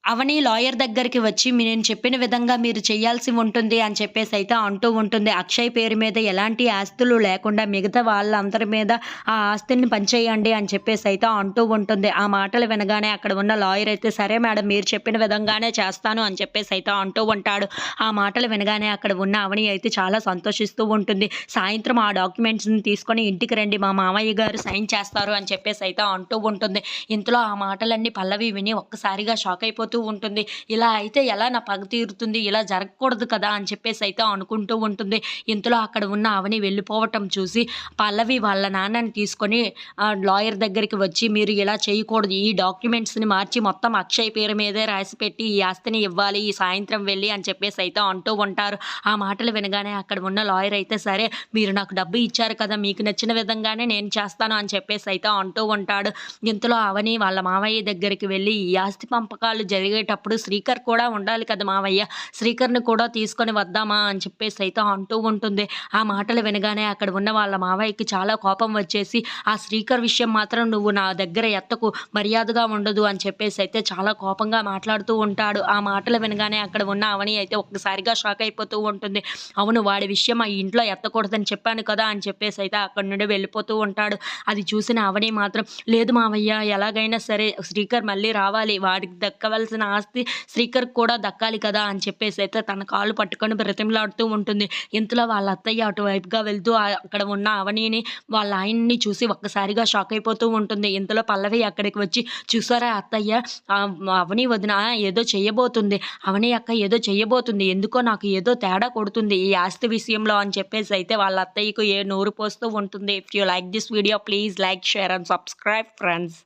అవని lawyer దగ్గరికి వచ్చి నేను చెప్పిన విధంగా మీరు చేయాల్సి ఉంటుంది అని చెప్పేసైతే అంటూ ఉంటుంది. అక్షయ్ పేరు మీద ఎలాంటి ఆస్తులు లేకుండా మిగతా వాళ్ళందరి మీద ఆ ఆస్తిని పంచేయండి అని చెప్పేసైతే అంటూ ఉంటుంది. ఆ మాటలు వినగానే అక్కడ ఉన్న లాయర్ అయితే సరే మేడం మీరు చెప్పిన విధంగానే చేస్తాను అని చెప్పేసైతే అంటూ ఉంటాడు. ఆ మాటలు వినగానే అక్కడ ఉన్న అవని అయితే చాలా సంతోషిస్తూ ఉంటుంది. సాయంత్రం ఆ డాక్యుమెంట్స్‌ని తీసుకొని ఇంటికి రండి మా మామయ్య గారు సైన్ చేస్తారు అని చెప్పేసైతే అంటూ ఉంటుంది. ఇంతలో ఆ మాటలన్నీ పల్లవి విని ఒక్కసారిగా షాక్ అయిపోతూ ఉంటుంది. ఇలా అయితే ఎలా నా పగ తీరుతుంది? ఇలా జరగకూడదు కదా! అని చెప్పేసైతే అనుకుంటూ ఉంటుంది. ఇంతలో అక్కడ ఉన్న అవని వెళ్ళిపోవటం చూసి పల్లవి వాళ్ళ నాన్నని తీసుకొని లాయర్ దగ్గరికి వచ్చి మీరు ఇలా చేయకూడదు. ఈ డాక్యుమెంట్స్‌ని మార్చి మొత్తం అక్షయ్ పేరు మీదే రాసిపెట్టి ఈ ఆస్తిని ఇవ్వాలి ఈ సాయంత్రం వెళ్ళి అని చెప్పేసైతే అంటూ ఉంటారు. ఆ మాటలు వినగానే అక్కడ ఉన్న లాయర్ అయితే సరే మీరు నాకు డబ్బు ఇచ్చారు కదా! మీకు నచ్చిన విధంగానే నేను చేస్తాను అని చెప్పేసైతే అంటూ ఉంటాడు. ఇంతలో అవని వాళ్ళ మావయ్య దగ్గరికి వెళ్ళి ఈ ఆస్తి పంపకాలు జరిగేటప్పుడు శ్రీకర్ కూడా ఉండాలి కదా మావయ్య! శ్రీకర్‌ని కూడా తీసుకొని వద్దామా అని చెప్పేసైతే అంటూ ఉంటుంది. ఆ మాటలు వినగానే అక్కడ ఉన్న వాళ్ళ మావయ్యకి చాలా కోపం వచ్చేసి ఆ శ్రీకర్ విషయం మాత్రం నువ్వు నా దగ్గర ఎత్తకు మర్యాదగా ఉండదు అని చెప్పేసైతే చాలా కోపంగా మాట్లాడుతూ ఉంటాడు. ఆ మాటలు వినగానే అక్కడ ఉన్న అవని అయితే ఒక్కసారిగా షాక్ అయిపోతూ ఉంటుంది. అవును వాడి విషయం ఆ ఇంట్లో ఎత్తకూడదని చెప్పాను కదా! అని చెప్పేసైతే అక్కడి నుండి వెళ్ళిపోతూ ఉంటాడు. అది చూసిన అవని మాత్రం లేదు మావయ్య ఎలాగైనా సరే శ్రీకర్ మళ్ళీ రావాలి. వాడికి దక్కవలసిన ఆస్తి శ్రీకర్‌కి కూడా దక్కాలి కదా! అని చెప్పేసైతే తన కాళ్ళు పట్టుకొని బ్రతిమలాడుతూ ఉంటుంది. ఇంతలో వాళ్ళ అత్తయ్య అటువైపుగా వెళ్తూ అక్కడ ఉన్న అవనిని వాళ్ళ ఆయన్ని చూసి ఒక్కసారిగా షాక్ అయిపోతూ ఉంటుంది. ఇంతలో పల్లవి అక్కడికి వచ్చి చూసారా అత్తయ్య అవని వదిన ఏదో చెయ్యబోతుంది. అవని అక్క ఏదో చెయ్యబోతుంది. ఎందుకో నాకు ఏదో తేడా కొడుతుంది ఈ ఆస్తి విషయంలో అని చెప్పేసైతే వాళ్ళ అత్తయ్యకు నోరు పోస్తూ ఉంటుంది. If you like this video please like, share and subscribe friends.